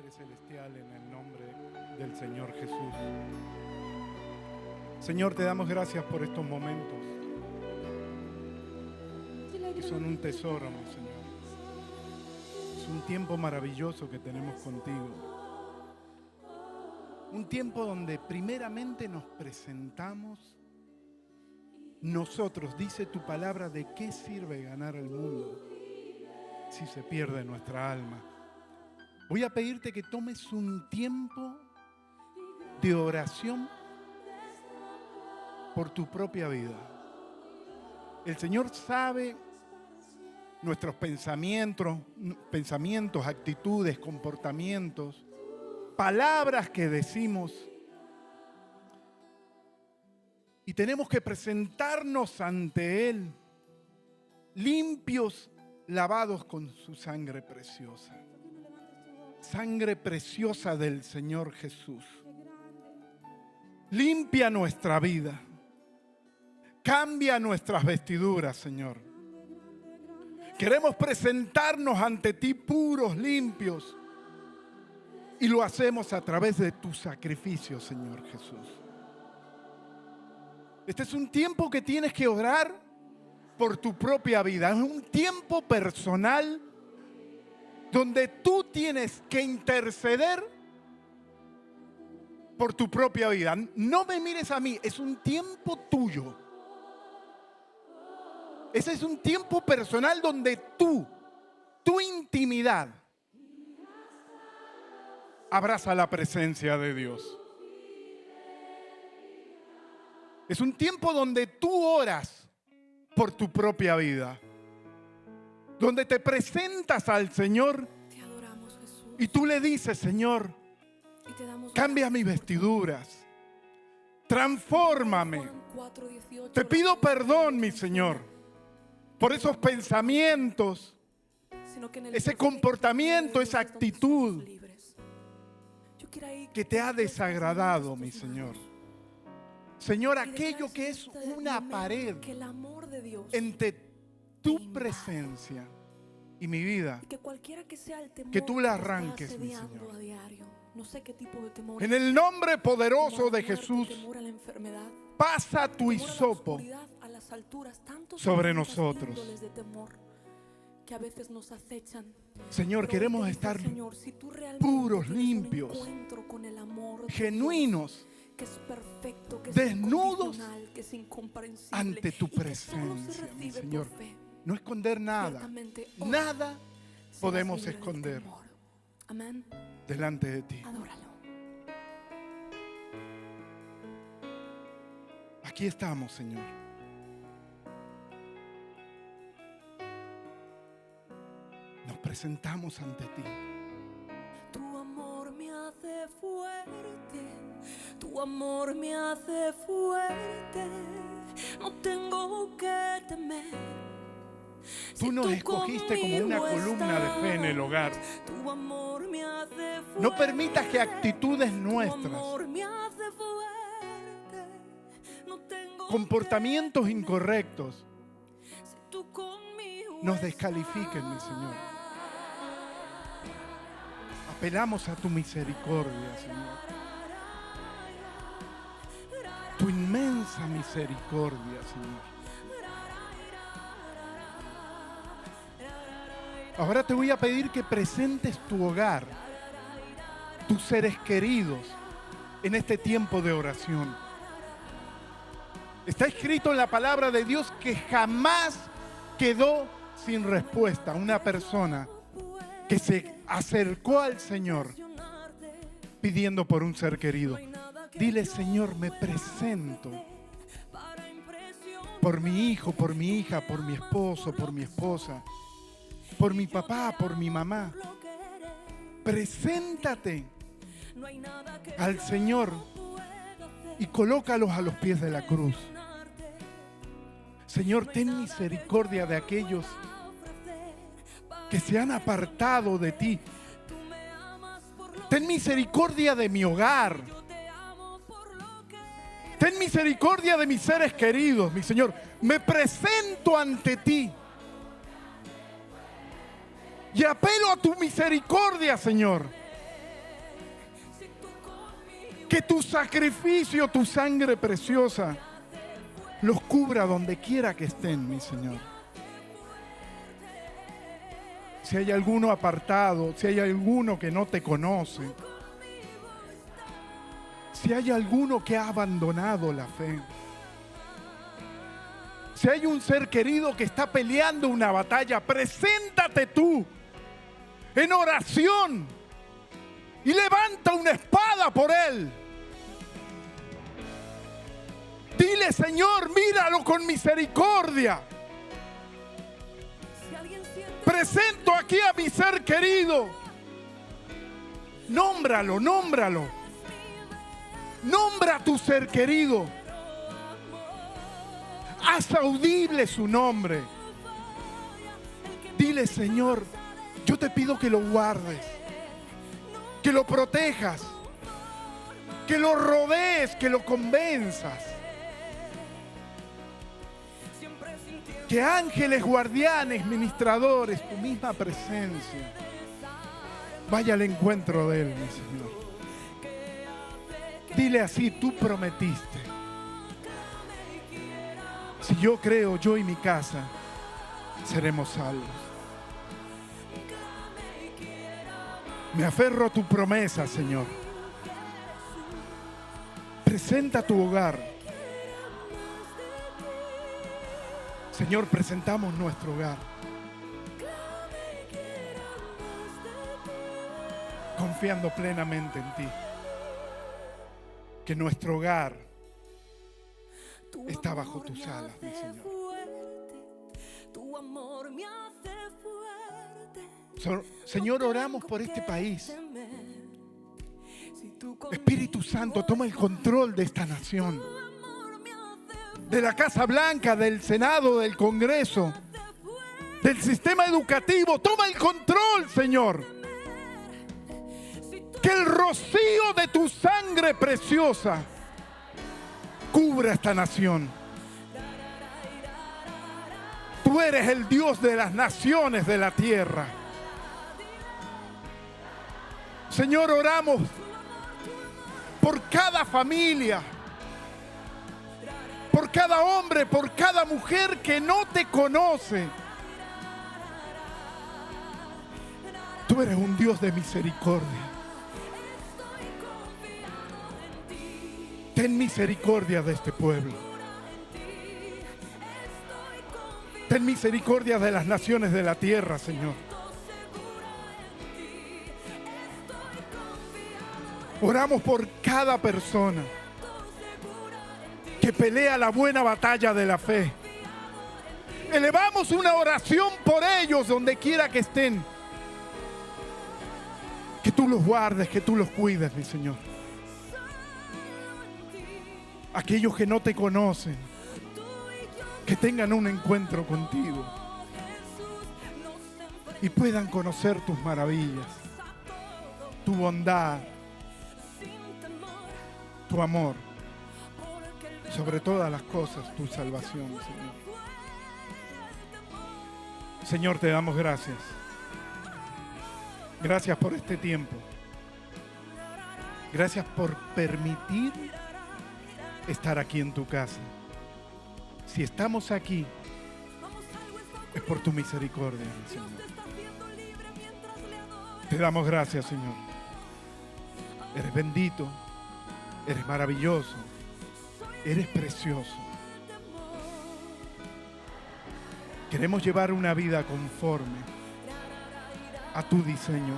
Padre Celestial, en el nombre del Señor Jesús. Señor, te damos gracias por estos momentos que son un tesoro, mi Señor. Es un tiempo maravilloso que tenemos contigo. Un tiempo donde primeramente nos presentamos nosotros. Dice tu palabra, ¿de qué sirve ganar el mundo si se pierde nuestra alma? Voy a pedirte que tomes un tiempo de oración por tu propia vida. El Señor sabe nuestros pensamientos, actitudes, comportamientos, palabras que decimos. Y tenemos que presentarnos ante Él, limpios, lavados con su sangre preciosa. Sangre preciosa del Señor Jesús. Limpia nuestra vida. Cambia nuestras vestiduras, Señor. Queremos presentarnos ante ti puros, limpios. Y lo hacemos a través de tu sacrificio, Señor Jesús. Este es un tiempo que tienes que orar por tu propia vida. Es un tiempo personal donde tú tienes que interceder por tu propia vida. No me mires a mí, es un tiempo tuyo. Ese es un tiempo personal donde tu intimidad, abraza la presencia de Dios. Es un tiempo donde tú oras por tu propia vida. Donde te presentas al Señor y tú le dices, Señor, cambia mis vestiduras, transfórmame. Te pido perdón, mi Señor, por esos pensamientos, ese comportamiento, esa actitud que te ha desagradado, mi Señor. Señor, aquello que es una pared entre tu presencia y mi vida, que tú la arranques, mi Señor. En el nombre poderoso de Jesús, pasa tu hisopo sobre nosotros. Señor, queremos estar puros, limpios, genuinos, desnudos ante tu presencia, mi Señor. No esconder nada. Nada podemos esconder delante de ti. Aquí estamos, Señor. Nos presentamos ante ti. Tu amor me hace fuerte, tu amor me hace fuerte. No tengo que temer. Tú nos escogiste como una columna de fe en el hogar. No permitas que actitudes nuestras, comportamientos incorrectos, nos descalifiquen, mi Señor. Apelamos a tu misericordia, Señor. Tu inmensa misericordia, Señor. Ahora te voy a pedir que presentes tu hogar, tus seres queridos, en este tiempo de oración. Está escrito en la palabra de Dios que jamás quedó sin respuesta una persona que se acercó al Señor pidiendo por un ser querido. Dile, Señor, me presento por mi hijo, por mi hija, por mi esposo, por mi esposa, por mi papá, por mi mamá. Preséntate al Señor y colócalos a los pies de la cruz. Señor, ten misericordia de aquellos que se han apartado de ti. Ten misericordia de mi hogar. Ten misericordia de mis seres queridos, mi Señor. Me presento ante ti. Y apelo a tu misericordia, Señor. Que tu sacrificio, tu sangre preciosa, los cubra donde quiera que estén, mi Señor. Si hay alguno apartado, si hay alguno que no te conoce, si hay alguno que ha abandonado la fe, si hay un ser querido que está peleando una batalla, preséntate tú en oración y levanta una espada por él. Dile, Señor, míralo con misericordia. Presento aquí a mi ser querido. Nómbralo, nómbralo. Nombra a tu ser querido. Haz audible su nombre. Dile, Señor, yo te pido que lo guardes, que lo protejas, que lo rodees, que lo convenzas. Que ángeles, guardianes, ministradores, tu misma presencia vaya al encuentro de él, mi Señor. Dile así, tú prometiste. Si yo creo, yo y mi casa seremos salvos. Me aferro a tu promesa, Señor. Presenta tu hogar. Señor, presentamos nuestro hogar. Confiando plenamente en ti. Que nuestro hogar está bajo tus alas, mi Señor. Señor, oramos por este país. Espíritu Santo, toma el control de esta nación. De la Casa Blanca, del Senado, del Congreso, del sistema educativo. Toma el control, Señor. Que el rocío de tu sangre preciosa cubra esta nación. Tú eres el Dios de las naciones de la tierra. Señor, oramos por cada familia, por cada hombre, por cada mujer que no te conoce. Tú eres un Dios de misericordia. Ten misericordia de este pueblo. Ten misericordia de las naciones de la tierra, Señor. Oramos por cada persona que pelea la buena batalla de la fe. Elevamos una oración por ellos donde quiera que estén. Que tú los guardes, que tú los cuides, mi Señor. Aquellos que no te conocen, que tengan un encuentro contigo y puedan conocer tus maravillas, tu bondad, tu amor, sobre todas las cosas, tu salvación, Señor. Señor, te damos gracias. Gracias por este tiempo. Gracias por permitir estar aquí en tu casa. Si estamos aquí, es por tu misericordia, Señor. Te damos gracias, Señor. Eres bendito, eres maravilloso, eres precioso. Queremos llevar una vida conforme a tu diseño.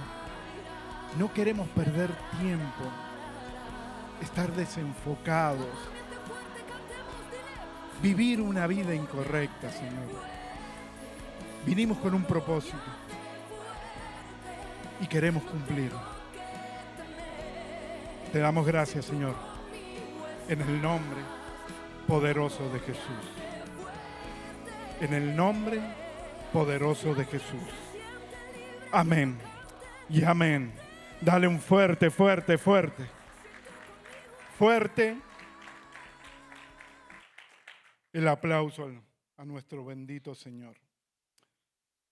No queremos perder tiempo, estar desenfocados, vivir una vida incorrecta, Señor. Vinimos con un propósito y queremos cumplirlo. Te damos gracias, Señor, en el nombre poderoso de Jesús. En el nombre poderoso de Jesús. Amén y amén. Dale un fuerte, fuerte, fuerte. Fuerte el aplauso a nuestro bendito Señor.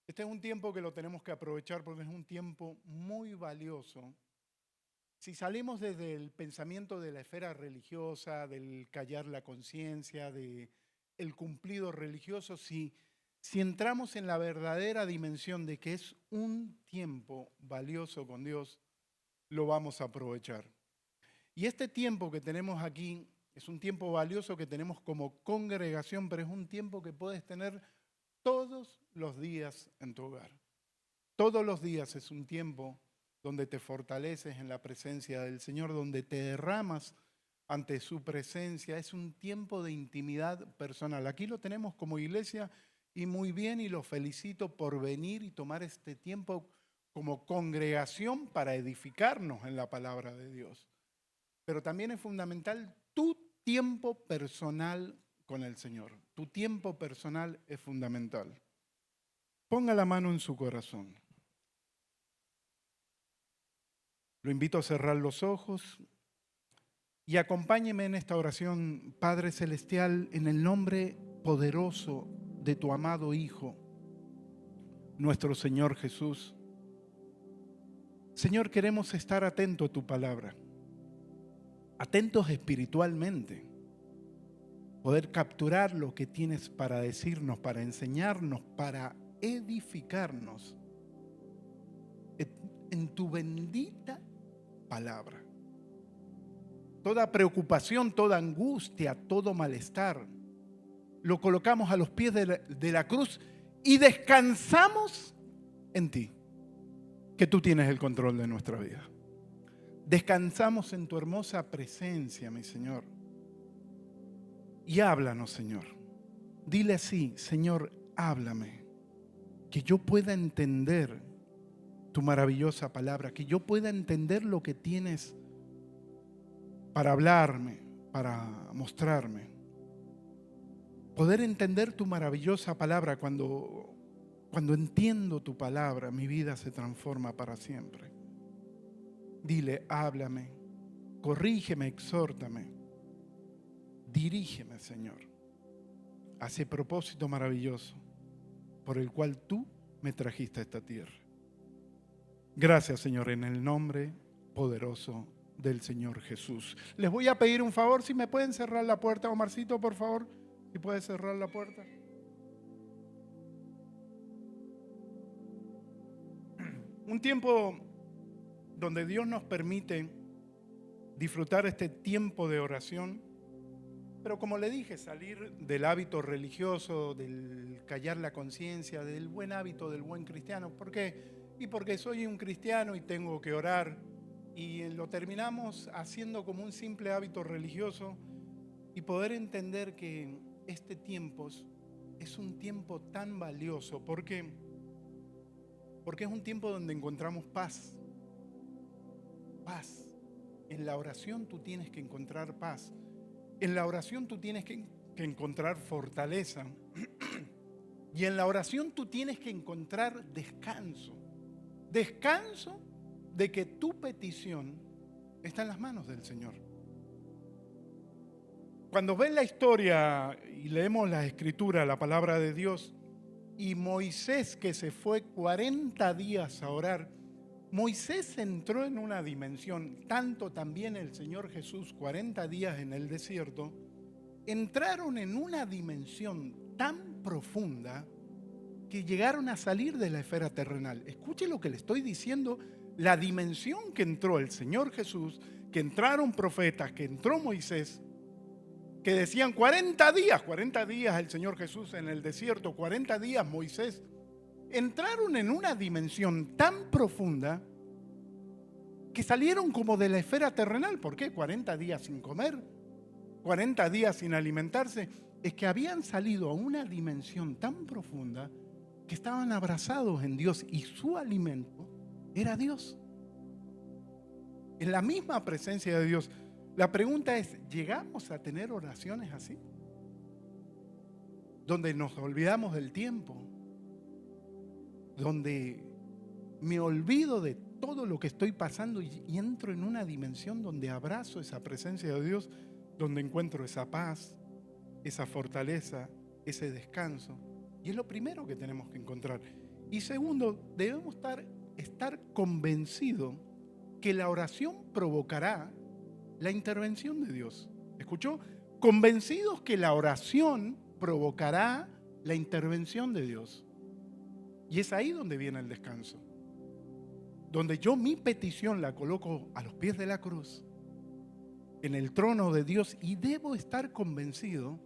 Este es un tiempo que lo tenemos que aprovechar porque es un tiempo muy valioso Si salimos desde el pensamiento de la esfera religiosa, del callar la conciencia, del cumplido religioso, si entramos en la verdadera dimensión de que es un tiempo valioso con Dios, lo vamos a aprovechar. Y este tiempo que tenemos aquí es un tiempo valioso que tenemos como congregación, pero es un tiempo que puedes tener todos los días en tu hogar. Todos los días es un tiempo donde te fortaleces en la presencia del Señor, donde te derramas ante su presencia. Es un tiempo de intimidad personal. Aquí lo tenemos como iglesia y muy bien, y los felicito por venir y tomar este tiempo como congregación para edificarnos en la palabra de Dios. Pero también es fundamental tu tiempo personal con el Señor. Tu tiempo personal es fundamental. Ponga la mano en su corazón. Lo invito a cerrar los ojos y acompáñeme en esta oración, Padre Celestial, en el nombre poderoso de tu amado Hijo, nuestro Señor Jesús. Señor, queremos estar atentos a tu palabra, atentos espiritualmente, poder capturar lo que tienes para decirnos, para enseñarnos, para edificarnos en tu bendita palabra. Toda preocupación, toda angustia, todo malestar, lo colocamos a los pies de la cruz y descansamos en ti, que tú tienes el control de nuestra vida. Descansamos en tu hermosa presencia, mi Señor. Y háblanos, Señor. Dile así: Señor, háblame, que yo pueda entender tu maravillosa palabra, que yo pueda entender lo que tienes para hablarme, para mostrarme. Poder entender tu maravillosa palabra. Cuando entiendo tu palabra, mi vida se transforma para siempre. Dile: háblame, corrígeme, exhórtame, dirígeme, Señor, a ese propósito maravilloso por el cual tú me trajiste a esta tierra. Gracias, Señor, en el nombre poderoso del Señor Jesús. Les voy a pedir un favor, si me pueden cerrar la puerta. Omarcito, por favor, si puedes cerrar la puerta. Un tiempo donde Dios nos permite disfrutar este tiempo de oración, pero como le dije, salir del hábito religioso, del callar la conciencia, del buen hábito del buen cristiano. ¿Por qué? Y porque soy un cristiano y tengo que orar, y lo terminamos haciendo como un simple hábito religioso, y poder entender que este tiempo es un tiempo tan valioso. ¿Por qué? Porque es un tiempo donde encontramos paz. Paz. En la oración tú tienes que encontrar paz. En la oración tú tienes que encontrar fortaleza. Y en la oración tú tienes que encontrar descanso. Descanso de que tu petición está en las manos del Señor. Cuando ven la historia y leemos la Escritura, la palabra de Dios, y Moisés, que se fue 40 días a orar, Moisés entró en una dimensión, tanto también el Señor Jesús, 40 días en el desierto, entraron en una dimensión tan profunda que llegaron a salir de la esfera terrenal. Escuche lo que le estoy diciendo, la dimensión que entró el Señor Jesús, que entraron profetas, que entró Moisés, que decían 40 días el Señor Jesús en el desierto, 40 días Moisés. Entraron en una dimensión tan profunda que salieron como de la esfera terrenal. ¿Por qué? 40 días sin comer, 40 días sin alimentarse. Es que habían salido a una dimensión tan profunda que estaban abrazados en Dios y su alimento era Dios. En la misma presencia de Dios. La pregunta es, ¿llegamos a tener oraciones así? Donde nos olvidamos del tiempo, donde me olvido de todo lo que estoy pasando y entro en una dimensión donde abrazo esa presencia de Dios, donde encuentro esa paz, esa fortaleza, ese descanso. Y es lo primero que tenemos que encontrar. Y segundo, debemos estar convencidos que la oración provocará la intervención de Dios. ¿Escuchó? Convencidos que la oración provocará la intervención de Dios. Y es ahí donde viene el descanso. Donde yo mi petición la coloco a los pies de la cruz, en el trono de Dios, y debo estar convencido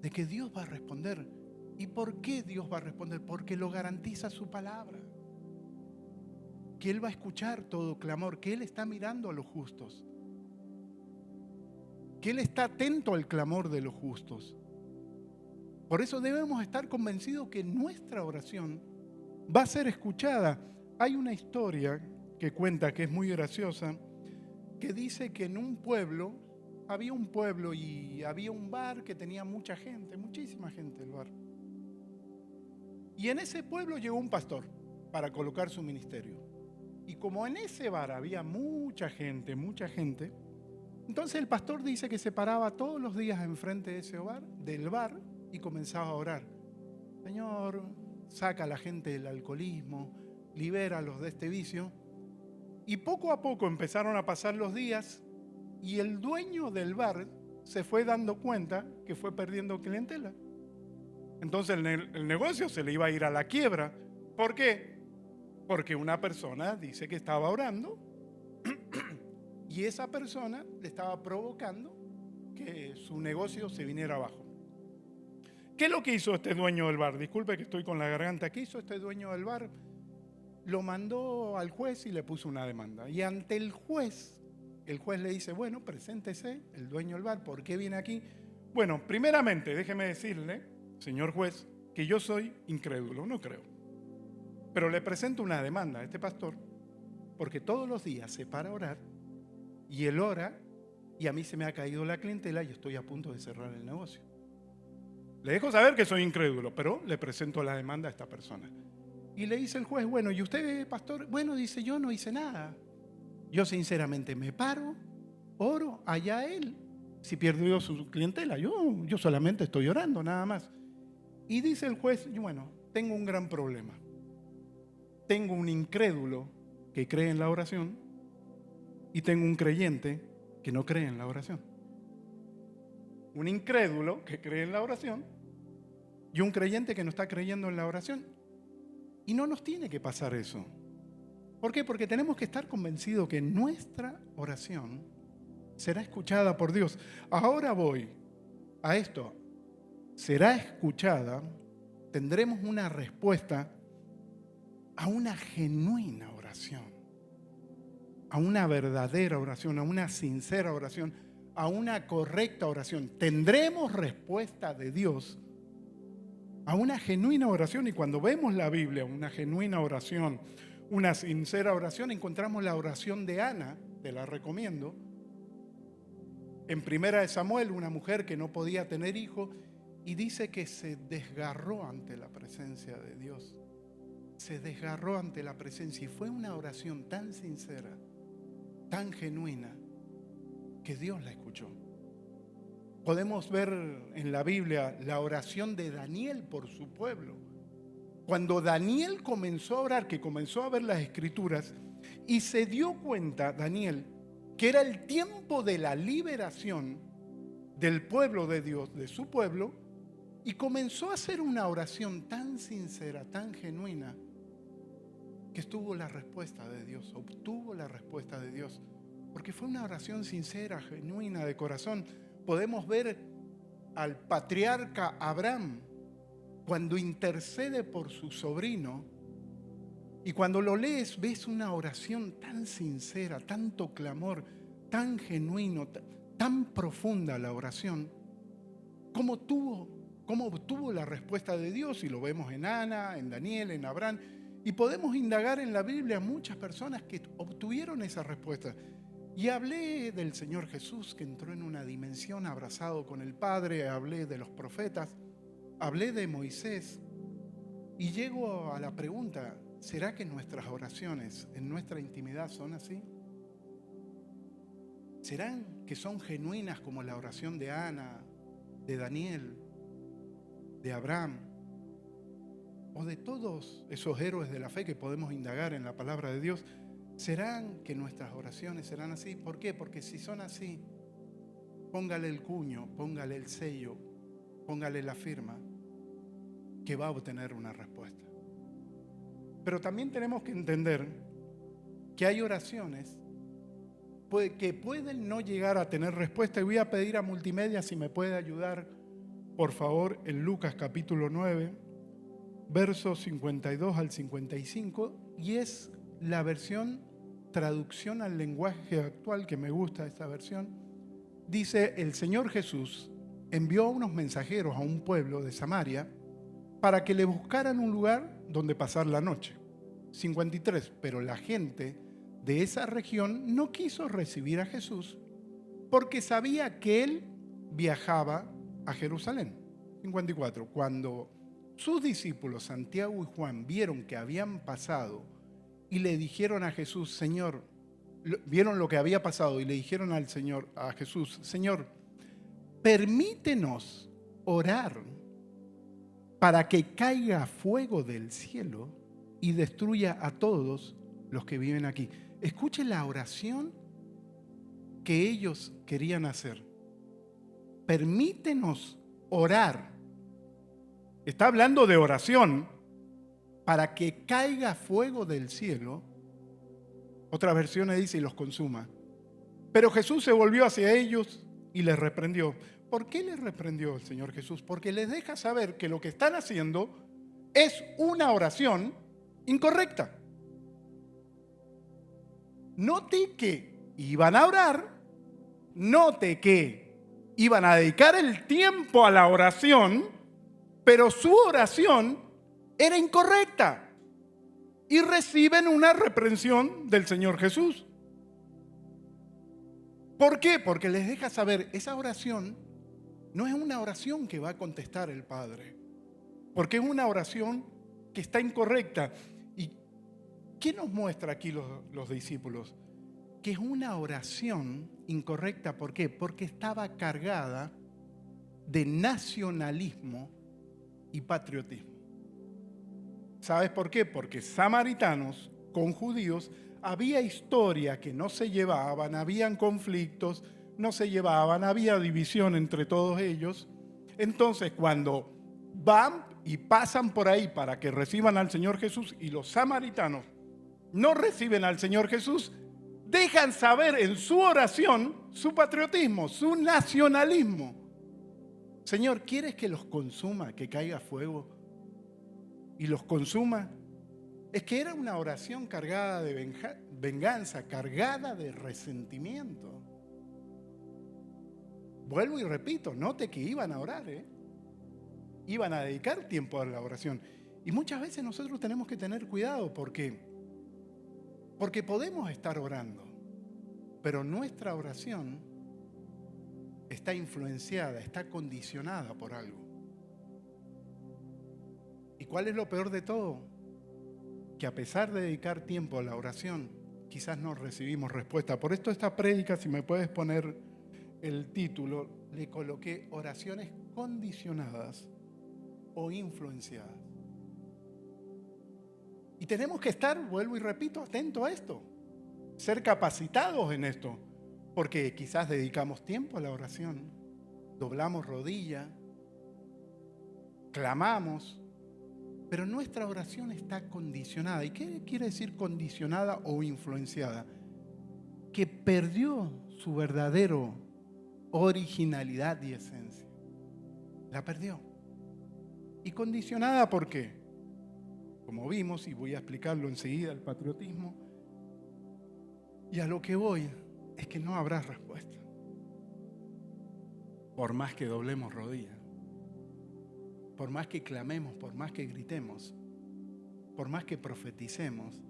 de que Dios va a responder. ¿Y por qué Dios va a responder? Porque lo garantiza su palabra. Que Él va a escuchar todo clamor, que Él está mirando a los justos, que Él está atento al clamor de los justos. Por eso debemos estar convencidos que nuestra oración va a ser escuchada. Hay una historia que cuenta, que es muy graciosa, que dice que en un pueblo, había un pueblo y había un bar que tenía mucha gente, muchísima gente el bar. Y en ese pueblo llegó un pastor para colocar su ministerio. Y como en ese bar había mucha gente, entonces el pastor dice que se paraba todos los días enfrente de ese bar, del bar, y comenzaba a orar. Señor, saca a la gente del alcoholismo, libéralos de este vicio. Y poco a poco empezaron a pasar los días y el dueño del bar se fue dando cuenta que fue perdiendo clientela. Entonces el negocio se le iba a ir a la quiebra. ¿Por qué? Porque una persona dice que estaba orando y esa persona le estaba provocando que su negocio se viniera abajo. ¿Qué es lo que hizo este dueño del bar? Disculpe que estoy con la garganta. ¿Qué hizo este dueño del bar? Lo mandó al juez y le puso una demanda. Y ante el juez le dice, bueno, preséntese, el dueño del bar, ¿por qué viene aquí? Bueno, primeramente, déjeme decirle, señor juez, que yo soy incrédulo, no creo. Pero le presento una demanda a este pastor, porque todos los días se para a orar, y él ora, y a mí se me ha caído la clientela y estoy a punto de cerrar el negocio. Le dejo saber que soy incrédulo, pero le presento la demanda a esta persona. Y le dice el juez, bueno, ¿y usted, pastor? Bueno, dice, yo no hice nada. Yo sinceramente me paro, oro, allá él. Si perdió su clientela, yo solamente estoy orando, nada más. Y dice el juez, bueno, tengo un gran problema. Tengo un incrédulo que cree en la oración y tengo un creyente que no cree en la oración. Un incrédulo que cree en la oración y un creyente que no está creyendo en la oración. Y no nos tiene que pasar eso. ¿Por qué? Porque tenemos que estar convencidos que nuestra oración será escuchada por Dios. Ahora voy a esto. Será escuchada, tendremos una respuesta a una genuina oración, a una verdadera oración, a una sincera oración, a una correcta oración. Tendremos respuesta de Dios a una genuina oración. Y cuando vemos la Biblia, una genuina oración, una sincera oración, encontramos la oración de Ana, te la recomiendo. En Primera de Samuel, una mujer que no podía tener hijo y dice que se desgarró ante la presencia de Dios. Se desgarró ante la presencia y fue una oración tan sincera, tan genuina, que Dios la escuchó. Podemos ver en la Biblia la oración de Daniel por su pueblo. Cuando Daniel comenzó a orar, que comenzó a ver las escrituras y se dio cuenta, Daniel, que era el tiempo de la liberación del pueblo de Dios, de su pueblo, y comenzó a hacer una oración tan sincera, tan genuina, que obtuvo la respuesta de Dios, porque fue una oración sincera, genuina, de corazón. Podemos ver al patriarca Abraham cuando intercede por su sobrino, y cuando lo lees ves una oración tan sincera, tanto clamor, tan genuino, tan profunda la oración, como obtuvo la respuesta de Dios. Y lo vemos en Ana, en Daniel, en Abraham, y podemos indagar en la Biblia muchas personas que obtuvieron esa respuesta. Y hablé del Señor Jesús, que entró en una dimensión abrazado con el Padre, hablé de los profetas, hablé de Moisés, y llego a la pregunta, ¿será que nuestras oraciones en nuestra intimidad son así? ¿Serán que son genuinas como la oración de Ana, de Daniel, de Abraham, o de todos esos héroes de la fe que podemos indagar en la palabra de Dios? ¿Serán que nuestras oraciones serán así? ¿Por qué? Porque si son así, póngale el cuño, póngale el sello, póngale la firma, que va a obtener una respuesta. Pero también tenemos que entender que hay oraciones que pueden no llegar a tener respuesta. Y voy a pedir a Multimedia si me puede ayudar, por favor, en Lucas capítulo 9, versos 52 al 55, y es la versión traducción al lenguaje actual, que me gusta esta versión. Dice: el Señor Jesús envió a unos mensajeros a un pueblo de Samaria para que le buscaran un lugar donde pasar la noche. 53, pero la gente de esa región no quiso recibir a Jesús porque sabía que él viajaba a Jerusalén. 54, cuando sus discípulos Santiago y Juan vieron que habían pasado y le dijeron a Jesús: Señor, vieron lo que había pasado y le dijeron a Jesús: Señor, permítenos orar para que caiga fuego del cielo y destruya a todos los que viven aquí. Escuchen la oración que ellos querían hacer. Permítenos orar. Está hablando de oración para que caiga fuego del cielo. Otras versiones dice: y los consuma. Pero Jesús se volvió hacia ellos y les reprendió. ¿Por qué les reprendió el Señor Jesús? Porque les deja saber que lo que están haciendo es una oración incorrecta. Note que iban a orar, note que iban a dedicar el tiempo a la oración, pero su oración era incorrecta y reciben una reprensión del Señor Jesús. ¿Por qué? Porque les deja saber, esa oración no es una oración que va a contestar el Padre, porque es una oración que está incorrecta. ¿Y qué nos muestra aquí los discípulos? Que es una oración incorrecta. ¿Por qué? Porque estaba cargada de nacionalismo y patriotismo. ¿Sabes por qué? Porque samaritanos con judíos había historia que no se llevaban, habían conflictos, no se llevaban, había división entre todos ellos. Entonces, cuando van y pasan por ahí para que reciban al Señor Jesús y los samaritanos no reciben al Señor Jesús, dejan saber en su oración su patriotismo, su nacionalismo. Señor, ¿quieres que los consuma, que caiga fuego y los consuma? Es que era una oración cargada de venganza, cargada de resentimiento. Vuelvo y repito, note que iban a orar, iban a dedicar tiempo a la oración. Y muchas veces nosotros tenemos que tener cuidado porque podemos estar orando, pero nuestra oración está influenciada, está condicionada por algo. ¿Y cuál es lo peor de todo? Que a pesar de dedicar tiempo a la oración, quizás no recibimos respuesta. Por esto esta prédica, si me puedes poner el título, le coloqué oraciones condicionadas o influenciadas. Y tenemos que estar, vuelvo y repito, atentos a esto, ser capacitados en esto, porque quizás dedicamos tiempo a la oración, doblamos rodilla, clamamos, pero nuestra oración está condicionada. ¿Y qué quiere decir condicionada o influenciada? Que perdió su verdadero originalidad y esencia. La perdió. ¿Y condicionada por qué? Como vimos, y voy a explicarlo enseguida, el patriotismo. Y a lo que voy es que no habrá respuesta. Por más que doblemos rodillas, por más que clamemos, por más que gritemos, por más que profeticemos,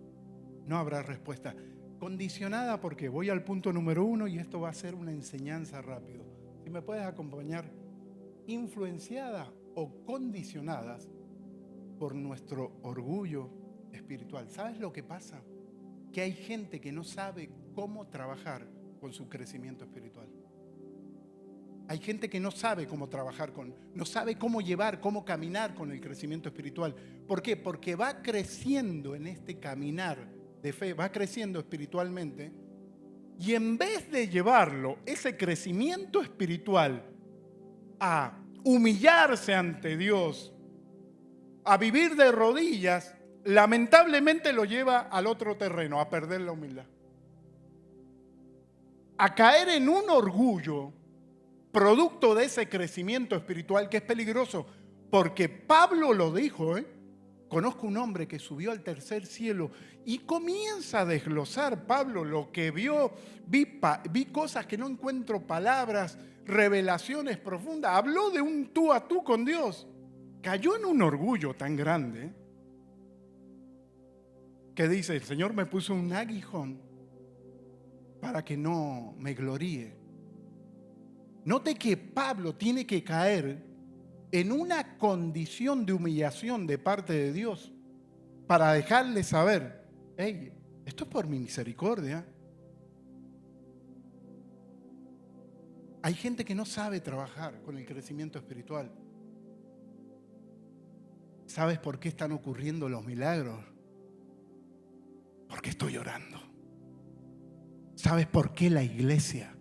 no habrá respuesta. Condicionada porque voy al punto número 1 y esto va a ser una enseñanza rápido. Si me puedes acompañar, influenciada o condicionadas por nuestro orgullo espiritual. ¿Sabes lo que pasa? Que hay gente que no sabe cómo trabajar con su crecimiento espiritual. Hay gente que no sabe cómo trabajar no sabe cómo llevar, cómo caminar con el crecimiento espiritual. ¿Por qué? Porque va creciendo en este caminar de fe, va creciendo espiritualmente, y en vez de llevarlo, ese crecimiento espiritual, a humillarse ante Dios, a vivir de rodillas, lamentablemente lo lleva al otro terreno, a perder la humildad. A caer en un orgullo producto de ese crecimiento espiritual que es peligroso, porque Pablo lo dijo, conozco un hombre que subió al tercer cielo y comienza a desglosar Pablo lo que vio, vi cosas que no encuentro palabras, revelaciones profundas, habló de un tú a tú con Dios, cayó en un orgullo tan grande que dice, el Señor me puso un aguijón para que no me gloríe. Note que Pablo tiene que caer en una condición de humillación de parte de Dios para dejarle saber, hey, esto es por mi misericordia. Hay gente que no sabe trabajar con el crecimiento espiritual. ¿Sabes por qué están ocurriendo los milagros? Porque estoy orando. ¿Sabes por qué la iglesia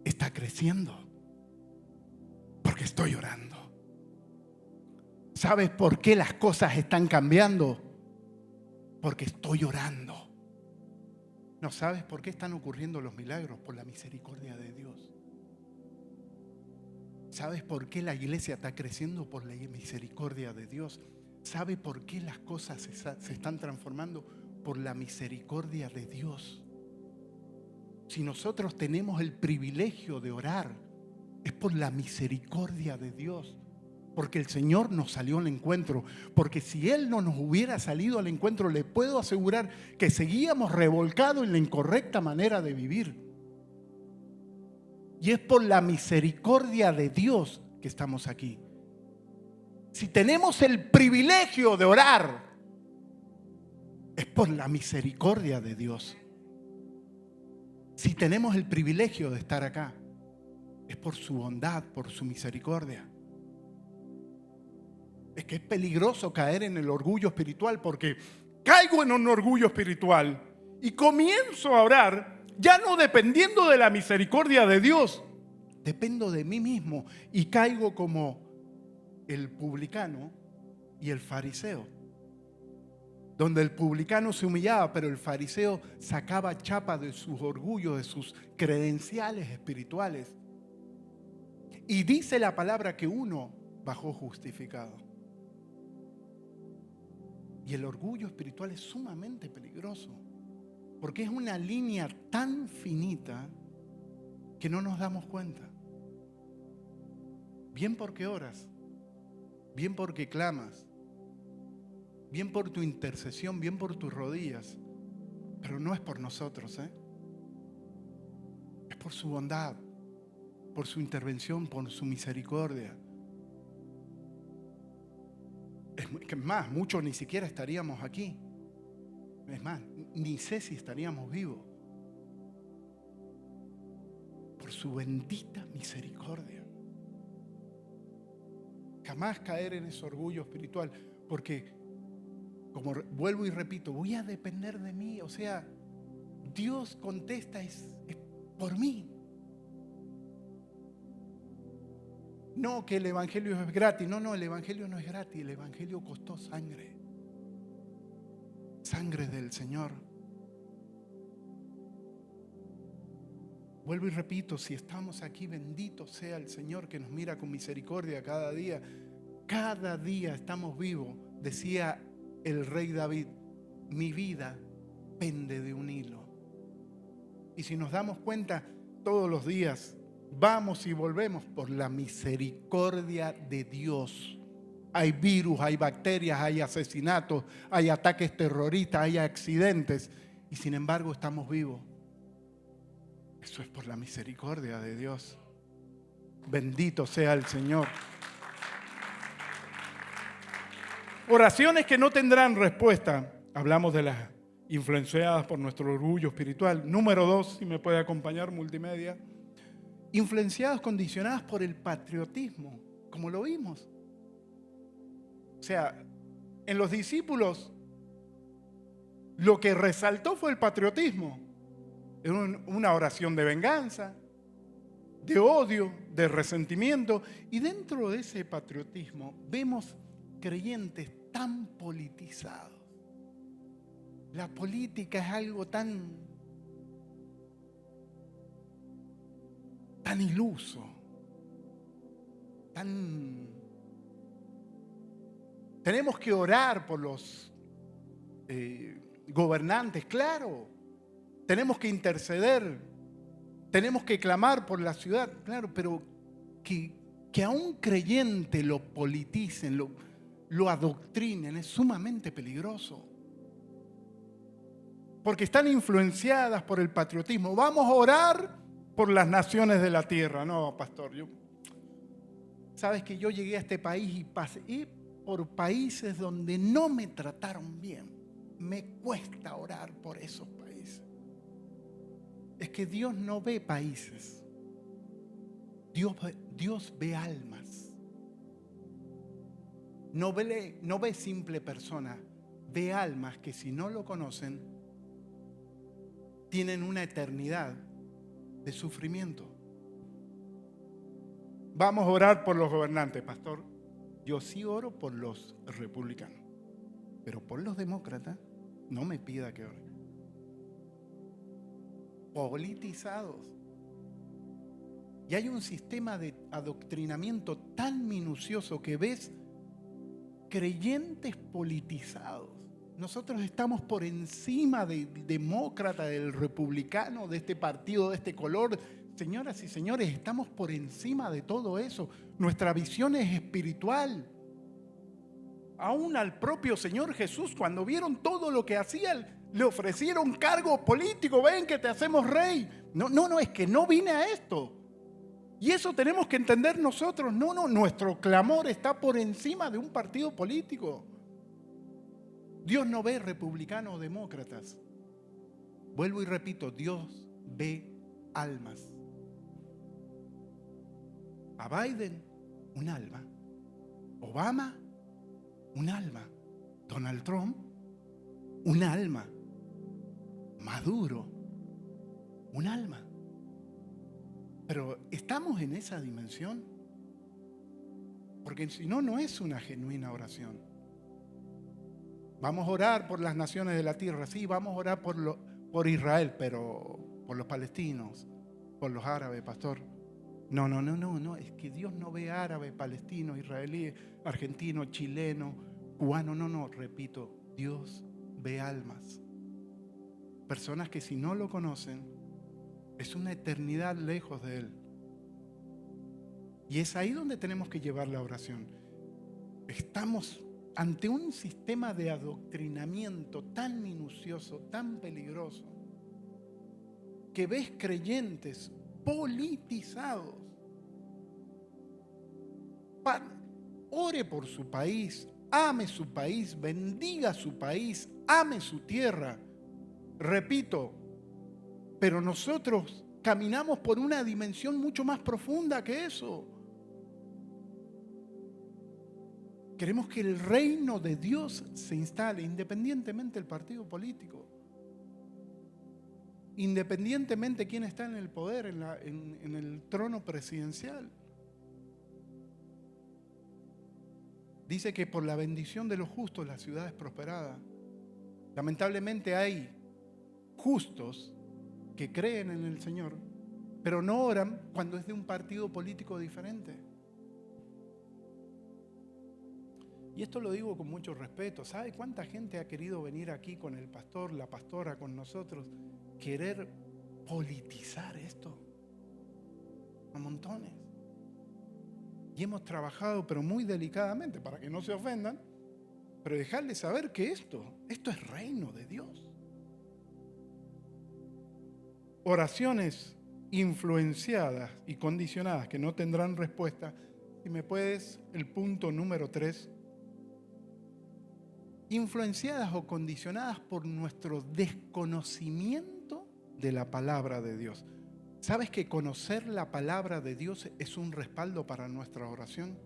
está creciendo? Porque estoy orando. ¿Sabes por qué las cosas están cambiando? Porque estoy orando. ¿No sabes por qué están ocurriendo los milagros? Por la misericordia de Dios. ¿Sabes por qué la iglesia está creciendo? Por la misericordia de Dios. ¿Sabe por qué las cosas se están transformando? Por la misericordia de Dios. Si nosotros tenemos el privilegio de orar, es por la misericordia de Dios. Porque el Señor nos salió al encuentro. Porque si Él no nos hubiera salido al encuentro, le puedo asegurar que seguíamos revolcados en la incorrecta manera de vivir. Y es por la misericordia de Dios que estamos aquí. Si tenemos el privilegio de orar, es por la misericordia de Dios. Si tenemos el privilegio de estar acá, es por su bondad, por su misericordia. Es que es peligroso caer en el orgullo espiritual, porque caigo en un orgullo espiritual y comienzo a orar ya no dependiendo de la misericordia de Dios, dependo de mí mismo y caigo como el publicano y el fariseo, donde el publicano se humillaba, pero el fariseo sacaba chapa de sus orgullos, de sus credenciales espirituales. Y dice la palabra que uno bajó justificado. Y el orgullo espiritual es sumamente peligroso, porque es una línea tan finita que no nos damos cuenta. Bien porque oras, bien porque clamas, bien por tu intercesión, bien por tus rodillas, pero no es por nosotros, es por su bondad, por su intervención, por su misericordia. Es más, muchos ni siquiera estaríamos aquí. Es más, ni sé si estaríamos vivos. Por su bendita misericordia. Jamás caer en ese orgullo espiritual, porque, como vuelvo y repito, voy a depender de mí. O sea, Dios contesta es por mí. No que el evangelio es gratis. No, el evangelio no es gratis. El evangelio costó sangre. Sangre del Señor. Vuelvo y repito, si estamos aquí, bendito sea el Señor que nos mira con misericordia cada día. Cada día estamos vivos. Decía el rey David, mi vida pende de un hilo. Y si nos damos cuenta, todos los días vamos y volvemos por la misericordia de Dios. Hay virus, hay bacterias, hay asesinatos, hay ataques terroristas, hay accidentes, y sin embargo estamos vivos. Eso es por la misericordia de Dios. Bendito sea el Señor. Oraciones que no tendrán respuesta. Hablamos de las influenciadas por nuestro orgullo espiritual. Número 2, si me puede acompañar, multimedia. Influenciadas, condicionadas por el patriotismo, como lo vimos. O sea, en los discípulos Lo que resaltó fue el patriotismo. Una oración de venganza, de odio, de resentimiento. Y dentro de ese patriotismo vemos creyentes tan politizados. La política es algo tan iluso, Tenemos que orar por los gobernantes, claro. Tenemos que interceder, tenemos que clamar por la ciudad, claro, pero que a un creyente lo politicen, lo adoctrinen, es sumamente peligroso. Porque están influenciadas por el patriotismo. Vamos a orar por las naciones de la tierra. No, pastor, sabes que yo llegué a este país y pasé por países donde no me trataron bien. Me cuesta orar por esos países. Es que Dios no ve países. Dios ve almas. No ve simple persona. Ve almas que si no lo conocen, tienen una eternidad de sufrimiento. Vamos a orar por los gobernantes, pastor. Yo sí oro por los republicanos, pero por los demócratas no me pida que ore. Politizados. Y hay un sistema de adoctrinamiento tan minucioso que ves creyentes politizados. Nosotros estamos por encima del demócrata, del republicano, de este partido, de este color. Señoras y señores, estamos por encima de todo eso. Nuestra visión es espiritual. Aún al propio Señor Jesús, cuando vieron todo lo que hacía, le ofrecieron cargo político. Ven que te hacemos rey. No, es que no vine a esto. Y eso tenemos que entender nosotros. No, nuestro clamor está por encima de un partido político. Dios no ve republicanos o demócratas. Vuelvo y repito, Dios ve almas. A Biden, un alma. Obama, un alma. Donald Trump, un alma. Maduro, un alma. Pero ¿estamos en esa dimensión? Porque si no, no es una genuina oración. Vamos a orar por las naciones de la tierra, sí, vamos a orar por Israel, pero por los palestinos, por los árabes, pastor. No, es que Dios no ve árabe, palestino, israelí, argentino, chileno, cubano, no, repito, Dios ve almas. Personas que si no lo conocen, es una eternidad lejos de Él. Y es ahí donde tenemos que llevar la oración. Estamos ante un sistema de adoctrinamiento tan minucioso, tan peligroso, que ves creyentes politizados. Ore por su país, ame su país, bendiga su país, ame su tierra. Repito, pero nosotros caminamos por una dimensión mucho más profunda que eso. Queremos que el reino de Dios se instale independientemente del partido político, independientemente de quién está en el poder, en el trono presidencial. Dice que por la bendición de los justos la ciudad es prosperada. Lamentablemente hay justos que creen en el Señor, pero no oran cuando es de un partido político diferente. Y esto lo digo con mucho respeto. ¿Sabe cuánta gente ha querido venir aquí con el pastor, la pastora, con nosotros? Querer politizar esto. A montones. Y hemos trabajado, pero muy delicadamente, para que no se ofendan, pero dejarles saber que esto es reino de Dios. Oraciones influenciadas y condicionadas que no tendrán respuesta. Si me puedes, el punto número 3. Influenciadas o condicionadas por nuestro desconocimiento de la palabra de Dios. ¿Sabes que conocer la palabra de Dios es un respaldo para nuestra oración?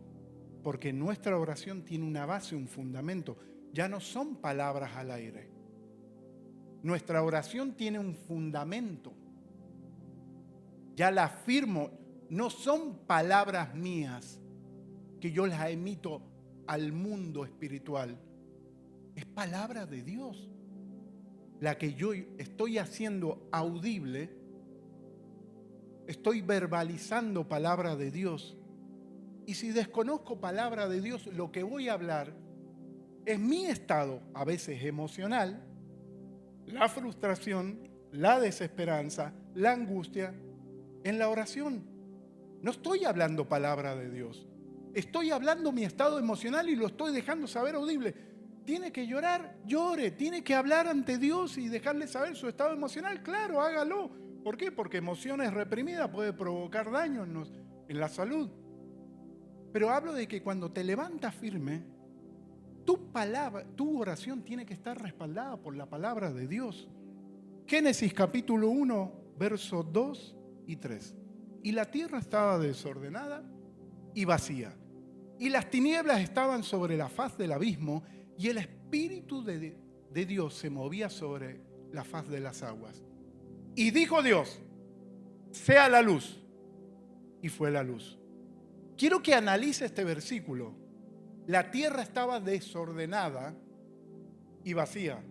Porque nuestra oración tiene una base, un fundamento. Ya no son palabras al aire. Nuestra oración tiene un fundamento. Ya la afirmo, no son palabras mías que yo las emito al mundo espiritual. Es palabra de Dios la que yo estoy haciendo audible. Estoy verbalizando palabra de Dios. Y si desconozco palabra de Dios, lo que voy a hablar es mi estado, a veces emocional, la frustración, la desesperanza, la angustia en la oración. No estoy hablando palabra de Dios. Estoy hablando mi estado emocional y lo estoy dejando saber audible. Tiene que llorar, llore. Tiene que hablar ante Dios y dejarle saber su estado emocional. Claro, hágalo. ¿Por qué? Porque emociones reprimidas puede provocar daño en la salud. Pero hablo de que cuando te levantas firme, tu oración tiene que estar respaldada por la palabra de Dios. Génesis capítulo 1, versos 2 y 3. Y la tierra estaba desordenada y vacía, y las tinieblas estaban sobre la faz del abismo, y el Espíritu de Dios se movía sobre la faz de las aguas. Y dijo Dios: sea la luz. Y fue la luz. Quiero que analice este versículo. La tierra estaba desordenada y vacía.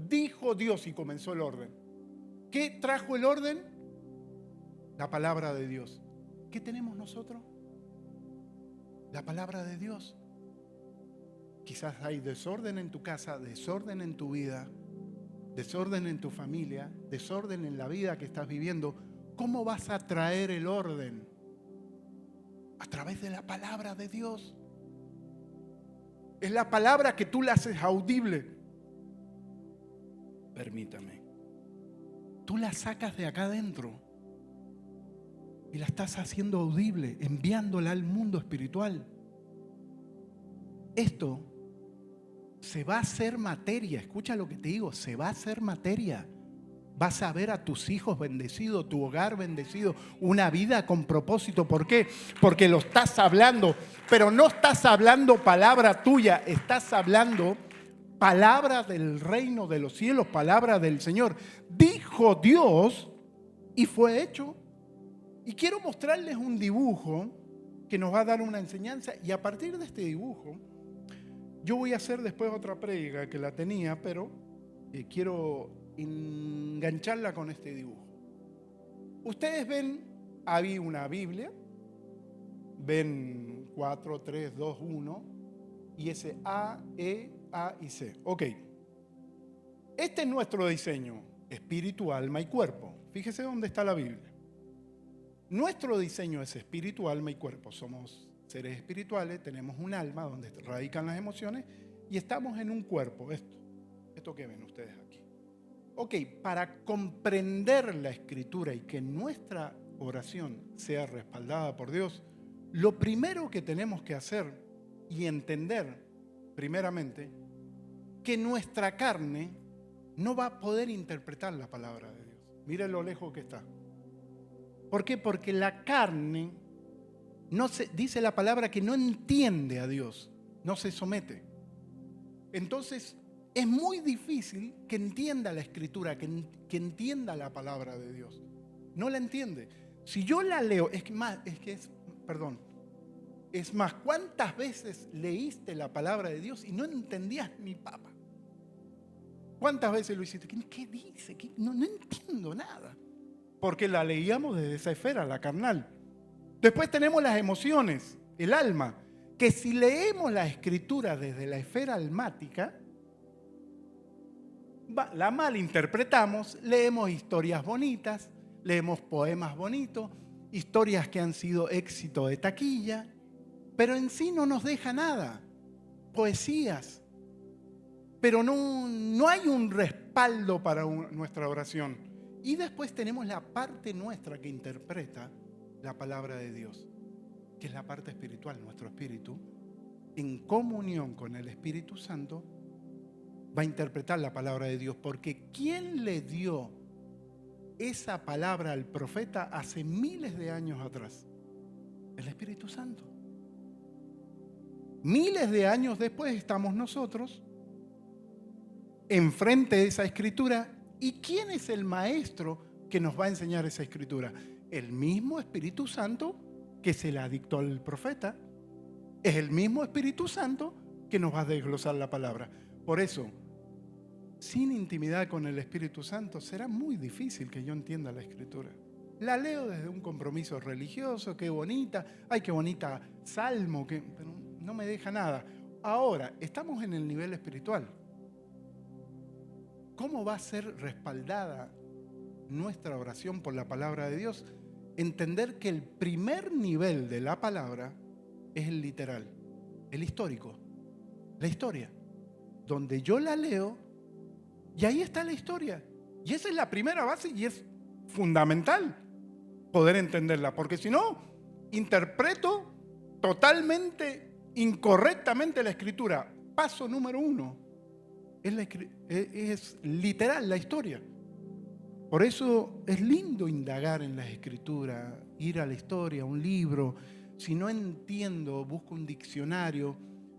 Dijo Dios y comenzó el orden. ¿Qué trajo el orden? La palabra de Dios. ¿Qué tenemos nosotros? La palabra de Dios. Quizás hay desorden en tu casa, desorden en tu vida, desorden en tu familia, desorden en la vida que estás viviendo. ¿Cómo vas a traer el orden? A través de la palabra de Dios. Es la palabra que tú la haces audible. Permítame. Tú la sacas de acá adentro y la estás haciendo audible, enviándola al mundo espiritual. Esto se va a hacer materia. Escucha lo que te digo, se va a hacer materia. Vas a ver a tus hijos bendecidos, tu hogar bendecido, una vida con propósito. ¿Por qué? Porque lo estás hablando, pero no estás hablando palabra tuya, estás hablando palabra del reino de los cielos, palabra del Señor. Dijo Dios y fue hecho. Y quiero mostrarles un dibujo que nos va a dar una enseñanza, y a partir de este dibujo yo voy a hacer después otra prédica que la tenía, pero quiero engancharla con este dibujo. Ustedes ven, hay una Biblia, ven 4, 3, 2, 1 y ese A, E, A y C. Ok, este es nuestro diseño: espíritu, alma y cuerpo. Fíjese dónde está la Biblia. Nuestro diseño es espíritu, alma y cuerpo. Somos seres espirituales, tenemos un alma donde radican las emociones y estamos en un cuerpo. Esto que ven ustedes aquí. Ok, para comprender la Escritura y que nuestra oración sea respaldada por Dios, lo primero que tenemos que hacer y entender, primeramente, que nuestra carne no va a poder interpretar la palabra de Dios. Mire lo lejos que está. ¿Por qué? Porque la carne, dice la palabra que no entiende a Dios, no se somete. Entonces, es muy difícil que entienda la Escritura, que entienda la palabra de Dios. No la entiende. Si yo la leo, es más, ¿cuántas veces leíste la palabra de Dios y no entendías ni papa? ¿Cuántas veces lo hiciste? ¿Qué dice? No entiendo nada. Porque la leíamos desde esa esfera, la carnal. Después tenemos las emociones, el alma, que si leemos la Escritura desde la esfera almática, la malinterpretamos, leemos historias bonitas, leemos poemas bonitos, historias que han sido éxito de taquilla, pero en sí no nos deja nada, poesías, pero no hay un respaldo para nuestra oración. Y después tenemos la parte nuestra que interpreta la palabra de Dios, que es la parte espiritual, nuestro espíritu, en comunión con el Espíritu Santo, va a interpretar la palabra de Dios, porque ¿quién le dio esa palabra al profeta hace miles de años atrás? El Espíritu Santo. Miles de años después estamos nosotros enfrente de esa escritura. ¿Y quién es el maestro que nos va a enseñar esa escritura? El mismo Espíritu Santo que se la dictó al profeta. Es el mismo Espíritu Santo que nos va a desglosar la palabra. Por eso, sin intimidad con el Espíritu Santo, será muy difícil que yo entienda la escritura. La leo desde un compromiso religioso, qué bonita, ay, qué bonita salmo, pero no me deja nada. Ahora, estamos en el nivel espiritual. ¿Cómo va a ser respaldada nuestra oración por la palabra de Dios? Entender que el primer nivel de la palabra es el literal, el histórico, la historia, donde yo la leo y ahí está la historia. Y esa es la primera base y es fundamental poder entenderla, porque si no, interpreto totalmente incorrectamente la escritura. Paso número 1, es literal la historia. Por eso es lindo indagar en la escritura, ir a la historia, un libro. Si no entiendo, busco un diccionario,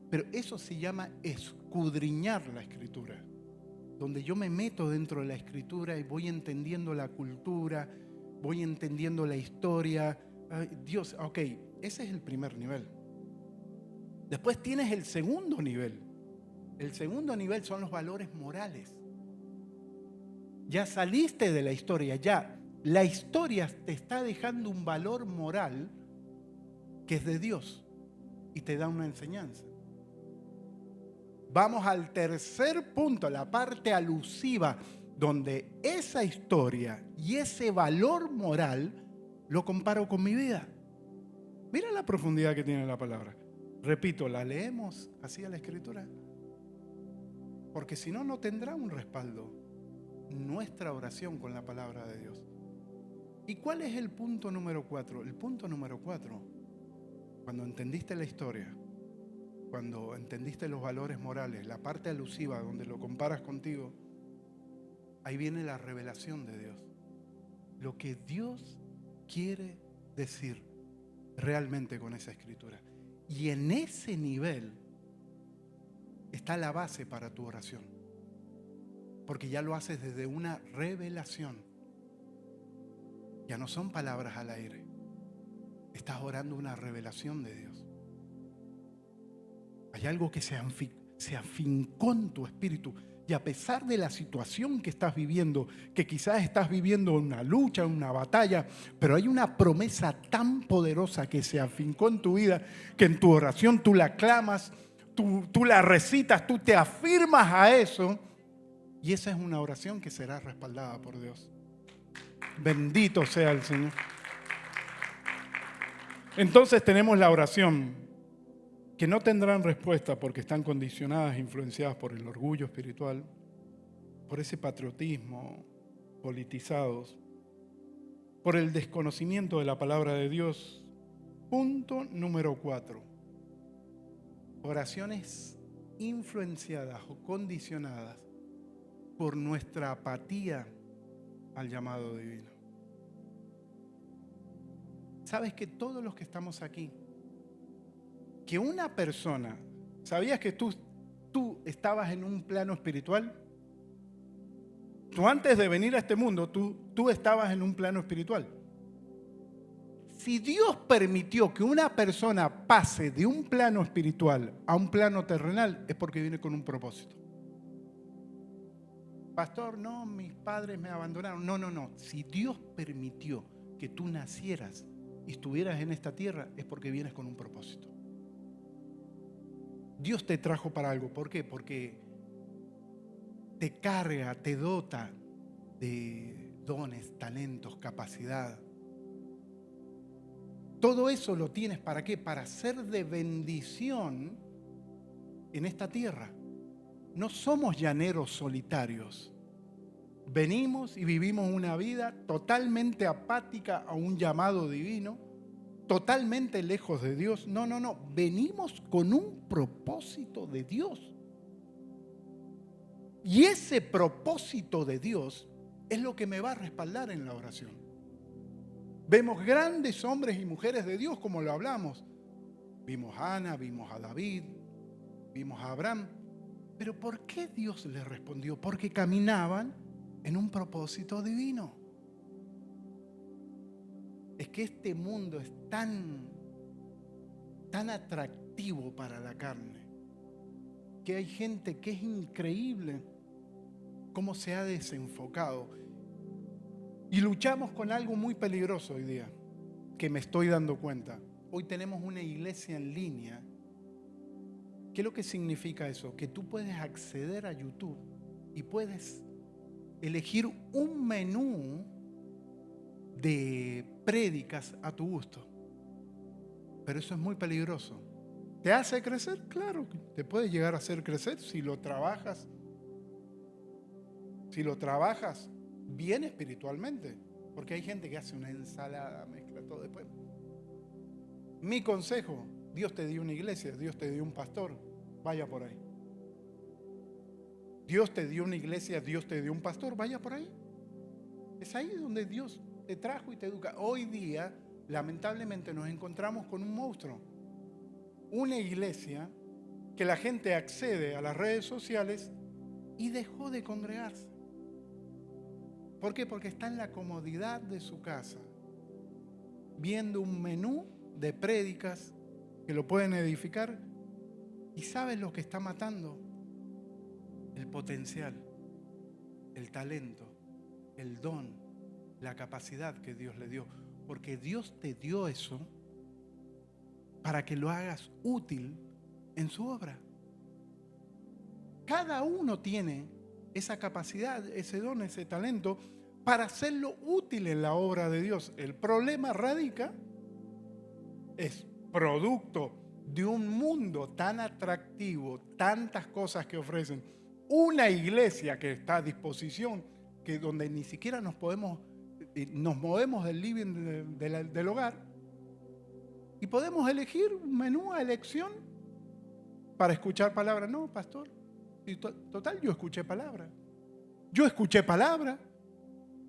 pero eso se llama escudriñar la escritura, donde yo me meto dentro de la escritura y voy entendiendo la cultura, voy entendiendo la historia. Ay, Dios, ok, ese es el primer nivel. Después tienes el segundo nivel. El segundo nivel son los valores morales. Ya saliste de la historia, ya la historia te está dejando un valor moral que es de Dios y te da una enseñanza. Vamos al tercer punto, la parte alusiva, donde esa historia y ese valor moral lo comparo con mi vida. Mira la profundidad que tiene la palabra. Repito, la leemos así a la escritura, porque si no, no tendrá un respaldo nuestra oración con la palabra de Dios. ¿Y cuál es el punto número 4? El punto número 4, cuando entendiste la historia, cuando entendiste los valores morales, la parte alusiva donde lo comparas contigo, ahí viene la revelación de Dios. Lo que Dios quiere decir realmente con esa escritura. Y en ese nivel está la base para tu oración. Porque ya lo haces desde una revelación. Ya no son palabras al aire. Estás orando una revelación de Dios. Hay algo que se afincó en tu espíritu. Y a pesar de la situación que estás viviendo, que quizás estás viviendo una lucha, una batalla, pero hay una promesa tan poderosa que se afincó en tu vida, que en tu oración tú la clamas, tú la recitas, tú te afirmas a eso. Y esa es una oración que será respaldada por Dios. Bendito sea el Señor. Entonces tenemos la oración, que no tendrán respuesta porque están condicionadas, influenciadas por el orgullo espiritual, por ese patriotismo, politizados, por el desconocimiento de la palabra de Dios. Punto número 4. Oraciones influenciadas o condicionadas por nuestra apatía al llamado divino. ¿Sabes que todos los que estamos aquí, que una persona, ¿sabías que tú estabas en un plano espiritual? Tú antes de venir a este mundo, tú estabas en un plano espiritual. Si Dios permitió que una persona pase de un plano espiritual a un plano terrenal, es porque viene con un propósito. Pastor, no, mis padres me abandonaron. No. Si Dios permitió que tú nacieras y estuvieras en esta tierra, es porque vienes con un propósito. Dios te trajo para algo. ¿Por qué? Porque te carga, te dota de dones, talentos, capacidad. Todo eso lo tienes ¿para qué? Para ser de bendición en esta tierra. No somos llaneros solitarios. Venimos y vivimos una vida totalmente apática a un llamado divino, totalmente lejos de Dios. No. Venimos con un propósito de Dios. Y ese propósito de Dios es lo que me va a respaldar en la oración. Vemos grandes hombres y mujeres de Dios, como lo hablamos. Vimos a Ana, vimos a David, vimos a Abraham. Pero ¿por qué Dios les respondió? Porque caminaban en un propósito divino. Es que este mundo es tan atractivo para la carne, que hay gente que es increíble cómo se ha desenfocado. Y luchamos con algo muy peligroso hoy día, que me estoy dando cuenta. Hoy tenemos una iglesia en línea. ¿Qué es lo que significa eso? Que tú puedes acceder a YouTube y puedes elegir un menú de prédicas a tu gusto. Pero eso es muy peligroso. ¿Te hace crecer? Claro, te puede llegar a hacer crecer si lo trabajas. Si lo trabajas bien espiritualmente. Porque hay gente que hace una ensalada, mezcla todo después. Mi consejo, Dios te dio una iglesia, Dios te dio un pastor, vaya por ahí. Dios te dio una iglesia, Dios te dio un pastor, vaya por ahí. Es ahí donde Dios te trajo y te educa. Hoy día, lamentablemente, nos encontramos con un monstruo. Una iglesia que la gente accede a las redes sociales y dejó de congregarse. ¿Por qué? Porque está en la comodidad de su casa, viendo un menú de prédicas que lo pueden edificar. ¿Y sabes lo que está matando? El potencial, el talento, el don, la capacidad que Dios le dio. Porque Dios te dio eso para que lo hagas útil en su obra. Cada uno tiene esa capacidad, ese don, ese talento para hacerlo útil en la obra de Dios. El problema radica, es producto de un mundo tan atractivo, tantas cosas que ofrecen, una iglesia que está a disposición, que donde ni siquiera nos movemos del living del hogar y podemos elegir un menú a elección para escuchar palabra. No, pastor, total, yo escuché palabra.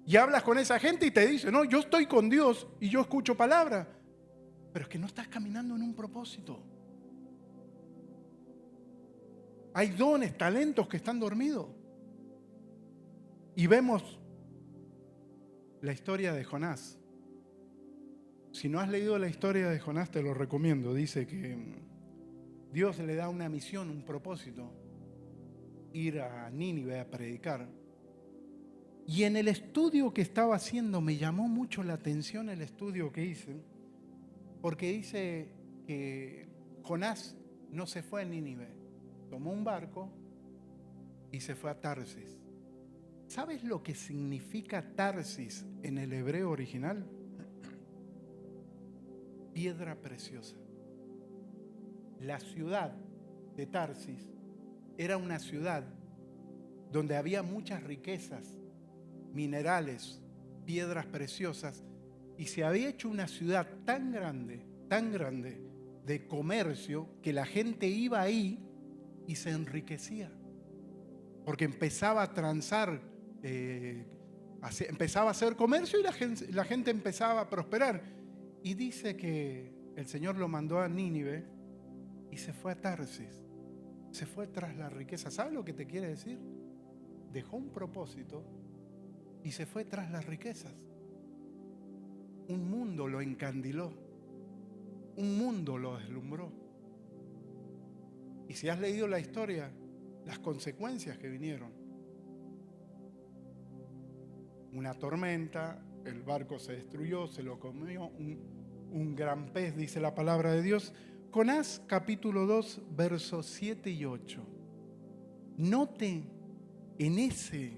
Y hablas con esa gente y te dice, no, yo estoy con Dios y yo escucho palabra. Pero es que no estás caminando en un propósito. Hay dones, talentos que están dormidos. Y vemos la historia de Jonás. Si no has leído la historia de Jonás, te lo recomiendo. Dice que Dios le da una misión, un propósito, ir a Nínive a predicar. Y en el estudio que estaba haciendo, me llamó mucho la atención el estudio que hice, porque dice que Jonás no se fue a Nínive, tomó un barco y se fue a Tarsis. ¿Sabes lo que significa Tarsis en el hebreo original? Piedra preciosa. La ciudad de Tarsis era una ciudad donde había muchas riquezas, minerales, piedras preciosas, y se había hecho una ciudad tan grande de comercio que la gente iba ahí y se enriquecía, porque empezaba a transar, empezaba a hacer comercio y la gente empezaba a prosperar. Y dice que el Señor lo mandó a Nínive y se fue a Tarsis, se fue tras la riqueza. ¿Sabes lo que te quiere decir? Dejó un propósito y se fue tras las riquezas. Un mundo lo encandiló, un mundo lo deslumbró. Y si has leído la historia, las consecuencias que vinieron: una tormenta, el barco se destruyó, se lo comió un gran pez, dice la palabra de Dios. Jonás capítulo 2, versos 7 y 8. Note en ese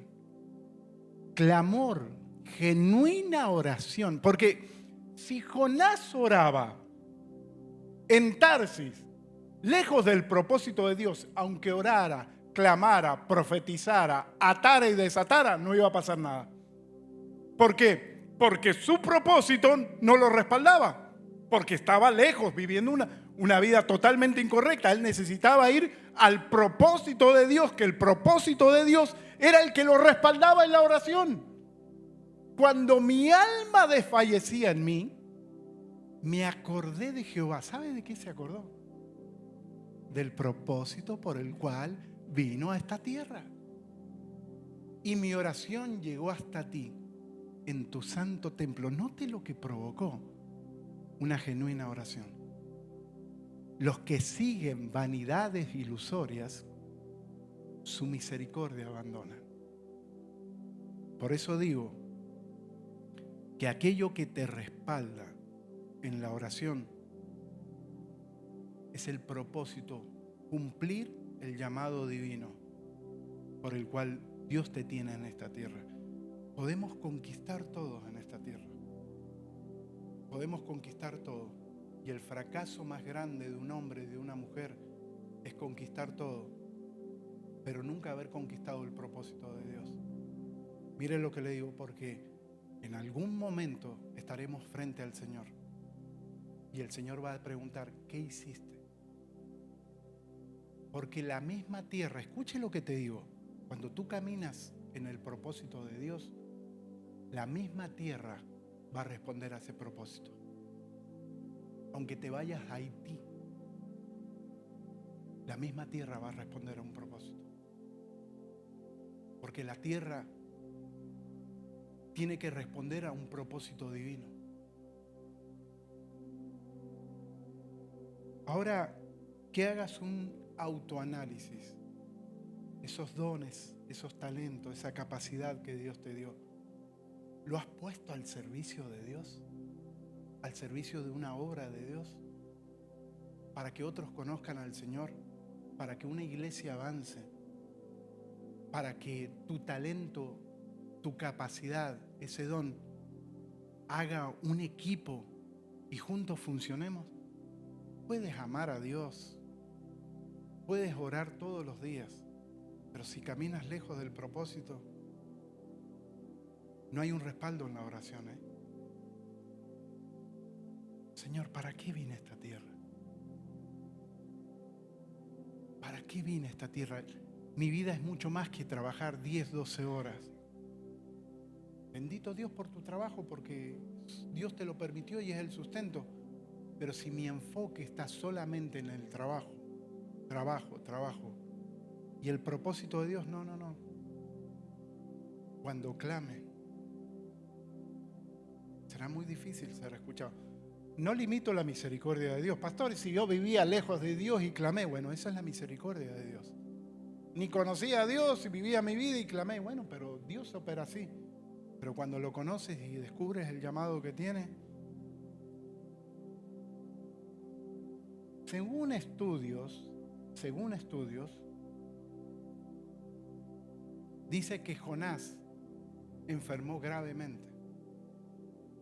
clamor, genuina oración, porque si Jonás oraba en Tarsis, lejos del propósito de Dios, aunque orara, clamara, profetizara, atara y desatara, no iba a pasar nada. ¿Por qué? Porque su propósito no lo respaldaba, porque estaba lejos, viviendo una vida totalmente incorrecta. Él necesitaba ir al propósito de Dios, que el propósito de Dios era el que lo respaldaba en la oración. Cuando mi alma desfallecía en mí, me acordé de Jehová. ¿Sabe de qué se acordó? Del propósito por el cual vino a esta tierra. Y mi oración llegó hasta ti en tu santo templo. Note lo que provocó una genuina oración. Los que siguen vanidades ilusorias, su misericordia abandonan. Por eso digo que aquello que te respalda en la oración es el propósito, cumplir el llamado divino por el cual Dios te tiene en esta tierra. Podemos conquistar todos en esta tierra. Podemos conquistar todo. Y el fracaso más grande de un hombre y de una mujer es conquistar todo, pero nunca haber conquistado el propósito de Dios. Mire lo que le digo, porque en algún momento estaremos frente al Señor. Y el Señor va a preguntar, ¿qué hiciste? Porque la misma tierra, escuche lo que te digo, cuando tú caminas en el propósito de Dios, la misma tierra va a responder a ese propósito. Aunque te vayas a Haití, la misma tierra va a responder a un propósito. Porque la tierra tiene que responder a un propósito divino. Ahora, que hagas un autoanálisis. Esos dones, esos talentos, esa capacidad que Dios te dio, ¿lo has puesto al servicio de Dios? ¿Al servicio de una obra de Dios? Para que otros conozcan al Señor, para que una iglesia avance, para que tu talento, tu capacidad, ese don, haga un equipo y juntos funcionemos. Puedes amar a Dios, puedes orar todos los días, pero si caminas lejos del propósito, no hay un respaldo en la oración, Señor, ¿para qué vine a esta tierra? ¿Para qué vine a esta tierra? Mi vida es mucho más que trabajar 10, 12 horas. Bendito Dios por tu trabajo, porque Dios te lo permitió y es el sustento. Pero si mi enfoque está solamente en el trabajo, y el propósito de Dios, no. Cuando clame, será muy difícil ser escuchado. No limito la misericordia de Dios. Pastor, si yo vivía lejos de Dios y clamé, bueno, esa es la misericordia de Dios. Ni conocía a Dios y vivía mi vida y clamé, bueno, pero Dios opera así. Pero cuando lo conoces y descubres el llamado que tiene, según estudios, dice que Jonás enfermó gravemente,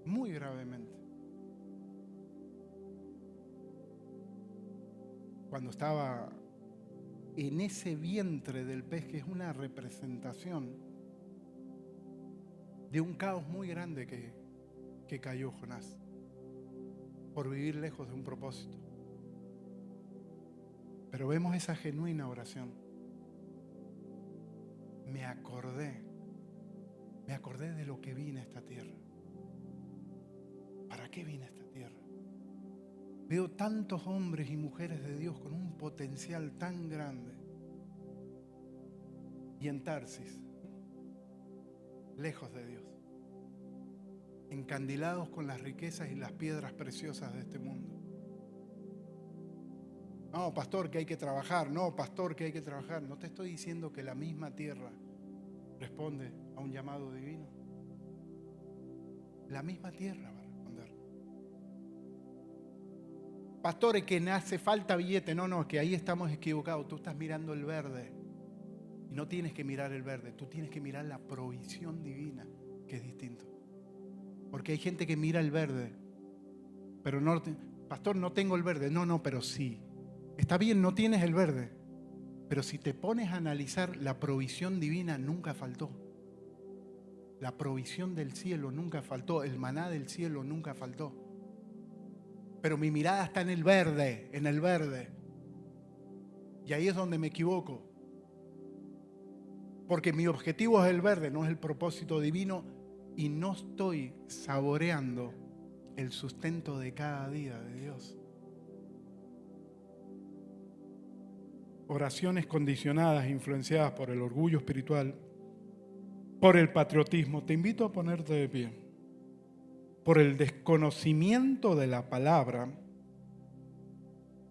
muy gravemente. Cuando estaba en ese vientre del pez, que es una representación de un caos muy grande que cayó Jonás por vivir lejos de un propósito. Pero vemos esa genuina oración. Me acordé de lo que vine a esta tierra. ¿Para qué vine a esta tierra? Veo tantos hombres y mujeres de Dios con un potencial tan grande. Y en Tarsis, lejos de Dios, encandilados con las riquezas y las piedras preciosas de este mundo. No, pastor, que hay que trabajar. No, pastor, que hay que trabajar. No te estoy diciendo que la misma tierra responde a un llamado divino. La misma tierra va a responder. Pastor, es que hace falta billete. No, es que ahí estamos equivocados. Tú estás mirando el verde. Y no tienes que mirar el verde. Tú tienes que mirar la provisión divina, que es distinto. Porque hay gente que mira el verde, pero no, pastor, no tengo el verde. No, pero sí. Está bien, no tienes el verde, pero si te pones a analizar, la provisión divina nunca faltó. La provisión del cielo nunca faltó. El maná del cielo nunca faltó. Pero mi mirada está en el verde, Y ahí es donde me equivoco. Porque mi objetivo es el verde, no es el propósito divino. Y no estoy saboreando el sustento de cada día de Dios. oraciones condicionadas e influenciadas por el orgullo espiritual, por el patriotismo. Te invito a ponerte de pie. Por el desconocimiento de la palabra,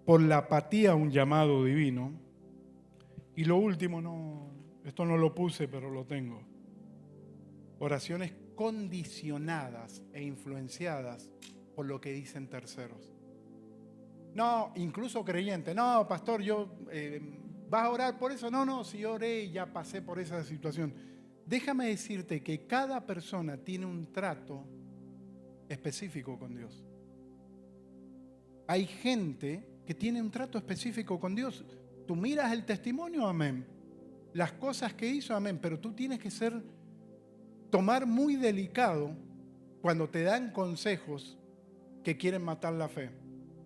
por la apatía a un llamado divino. Y lo último, esto no lo puse, pero lo tengo. Oraciones condicionadas e influenciadas por lo que dicen terceros. No, incluso creyentes. No, pastor, ¿vas a orar por eso? No, si yo oré y ya pasé por esa situación. Déjame decirte que cada persona tiene un trato específico con Dios. Hay gente que tiene un trato específico con Dios. Tú miras el testimonio, amén. Las cosas que hizo, amén. Pero tú tienes que tomar muy delicado cuando te dan consejos que quieren matar la fe.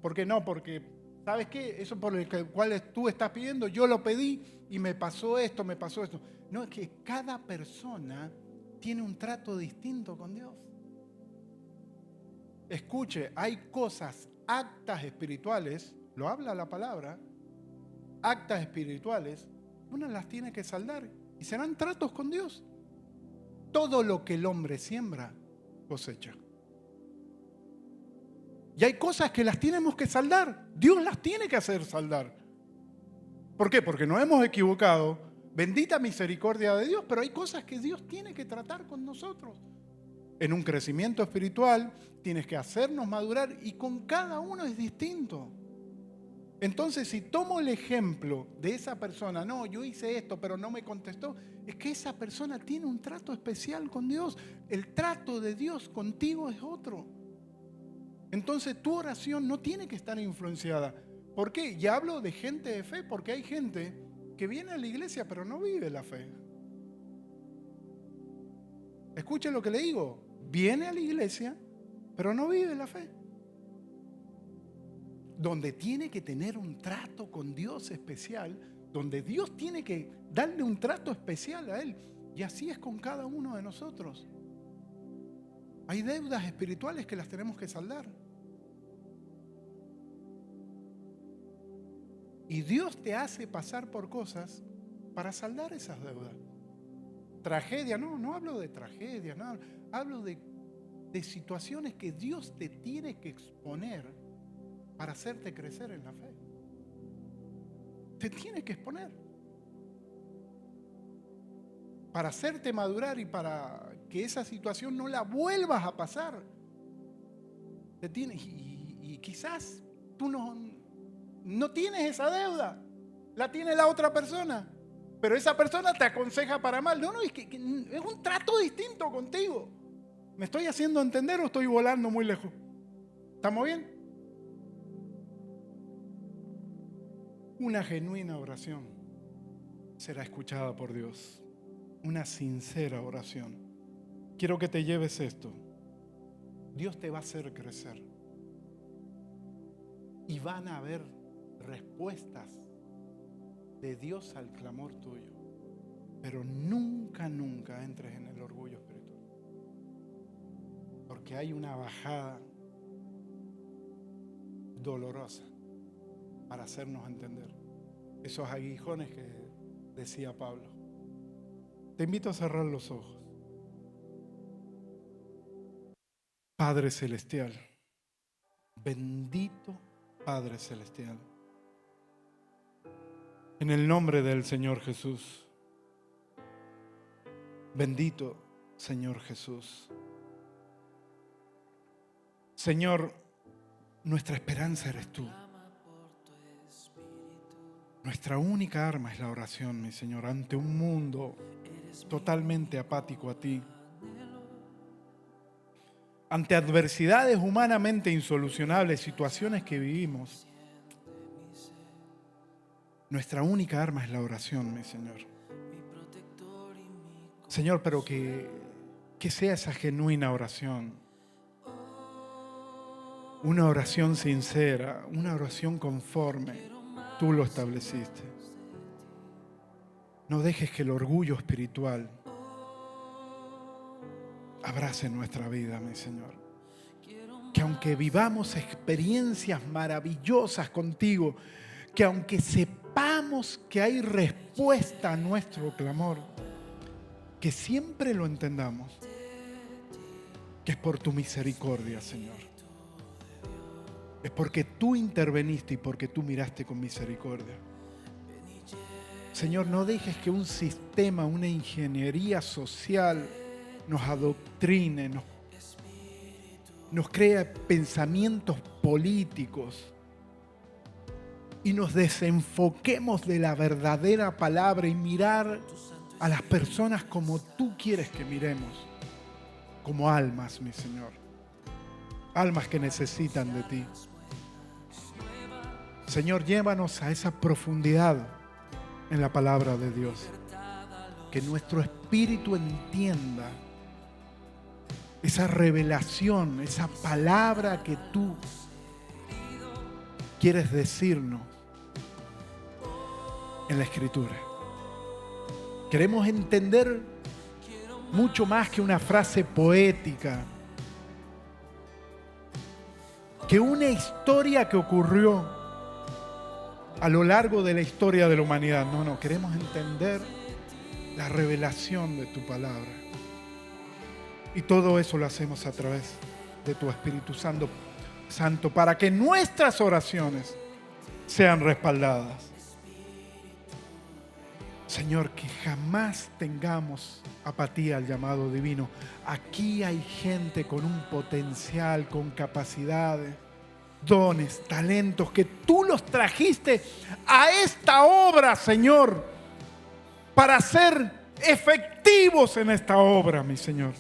¿Por qué no? Porque, ¿sabes qué? Eso por el cual tú estás pidiendo, yo lo pedí y me pasó esto, me pasó esto. No, es que cada persona tiene un trato distinto con Dios. Escuche, hay cosas, actas espirituales, lo habla la palabra, actas espirituales, uno las tiene que saldar y serán tratos con Dios. Todo lo que el hombre siembra, cosecha. Y hay cosas que las tenemos que saldar. Dios las tiene que hacer saldar. ¿Por qué? Porque nos hemos equivocado. Bendita misericordia de Dios, pero hay cosas que Dios tiene que tratar con nosotros. En un crecimiento espiritual tienes que hacernos madurar y con cada uno es distinto. Entonces, si tomo el ejemplo de esa persona, no, yo hice esto, pero no me contestó, es que esa persona tiene un trato especial con Dios. El trato de Dios contigo es otro. Entonces, tu oración no tiene que estar influenciada. ¿Por qué? Ya hablo de gente de fe, porque hay gente que viene a la iglesia, pero no vive la fe. Escuchen lo que le digo. Viene a la iglesia, pero no vive la fe. Donde tiene que tener un trato con Dios especial, donde Dios tiene que darle un trato especial a Él. Y así es con cada uno de nosotros. Hay deudas espirituales que las tenemos que saldar. Y Dios te hace pasar por cosas para saldar esas deudas. Tragedia, no hablo de tragedia, no, hablo de situaciones que Dios te tiene que exponer para hacerte crecer en la fe. Te tiene que exponer. Para hacerte madurar y para que esa situación no la vuelvas a pasar. Y quizás tú no tienes esa deuda, la tiene la otra persona, pero esa persona te aconseja para mal. No, es que es un trato distinto contigo. ¿Me estoy haciendo entender o estoy volando muy lejos? ¿Estamos bien? Una genuina oración será escuchada por Dios. Una sincera oración. Quiero que te lleves esto. Dios te va a hacer crecer. Y van a haber respuestas de Dios al clamor tuyo. Pero nunca entres en el orgullo espiritual. Porque hay una bajada dolorosa para hacernos entender esos aguijones que decía Pablo. Te invito a cerrar los ojos. Padre Celestial, bendito Padre Celestial, en el nombre del Señor Jesús, bendito Señor Jesús. Señor, nuestra esperanza eres tú. Nuestra única arma es la oración, mi Señor, ante un mundo totalmente apático a ti. Ante adversidades humanamente insolucionables, situaciones que vivimos, nuestra única arma es la oración, mi Señor. Señor, pero que sea esa genuina oración. Una oración sincera, una oración conforme tú lo estableciste. No dejes que el orgullo espiritual abrace nuestra vida, mi Señor. Que aunque vivamos experiencias maravillosas contigo, que aunque sepamos que hay respuesta a nuestro clamor, que siempre lo entendamos, que es por tu misericordia, Señor. Es porque tú interveniste y porque tú miraste con misericordia. Señor, no dejes que un sistema, una ingeniería social nos adoctrine, nos crea pensamientos políticos y nos desenfoquemos de la verdadera palabra y mirar a las personas como tú quieres que miremos, como almas, mi Señor, almas que necesitan de ti. Señor, llévanos a esa profundidad en la palabra de Dios, que nuestro espíritu entienda esa revelación, esa palabra que tú quieres decirnos en la Escritura. Queremos entender mucho más que una frase poética, que una historia que ocurrió a lo largo de la historia de la humanidad. No, queremos entender la revelación de tu palabra. Y todo eso lo hacemos a través de tu Espíritu Santo, para que nuestras oraciones sean respaldadas. Señor, que jamás tengamos apatía al llamado divino. Aquí hay gente con un potencial, con capacidades, dones, talentos, que tú los trajiste a esta obra, Señor, para ser efectivos en esta obra, mi Señor.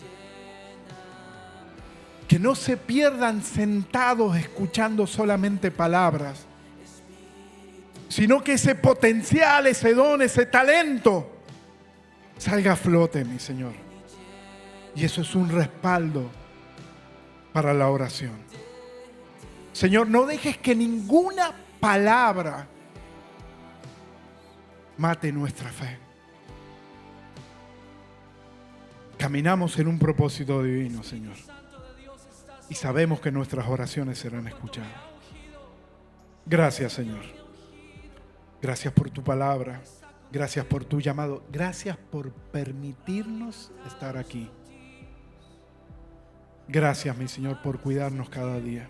Que no se pierdan sentados escuchando solamente palabras, sino que ese potencial, ese don, ese talento salga a flote, mi Señor. Y eso es un respaldo para la oración. Señor, no dejes que ninguna palabra mate nuestra fe. Caminamos en un propósito divino, Señor. Y sabemos que nuestras oraciones serán escuchadas. Gracias, Señor. Gracias por tu palabra. Gracias por tu llamado. Gracias por permitirnos estar aquí. Gracias, mi Señor, por cuidarnos cada día.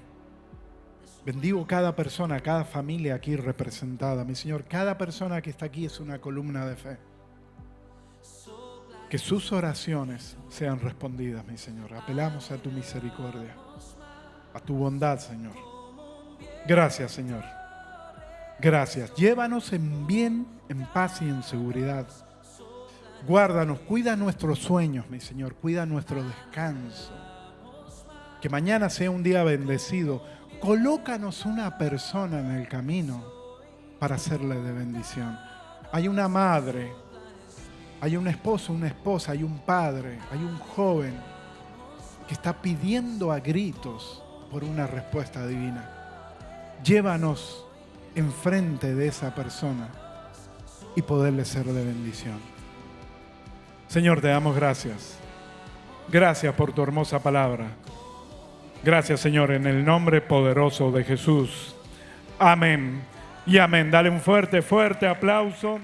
Bendigo cada persona, cada familia aquí representada. Mi Señor, cada persona que está aquí es una columna de fe. Que sus oraciones sean respondidas, mi Señor. Apelamos a tu misericordia, a tu bondad, Señor. Gracias, Señor. Gracias. Llévanos en bien, en paz y en seguridad. Guárdanos, cuida nuestros sueños, mi Señor. Cuida nuestro descanso. Que mañana sea un día bendecido. Colócanos una persona en el camino para hacerle de bendición. Hay una madre, hay un esposo, una esposa, hay un padre, hay un joven que está pidiendo a gritos por una respuesta divina. Llévanos enfrente de esa persona y poderle ser de bendición. Señor, te damos gracias. Gracias por tu hermosa palabra. Gracias, Señor, en el nombre poderoso de Jesús. Amén y amén. Dale un fuerte, fuerte aplauso.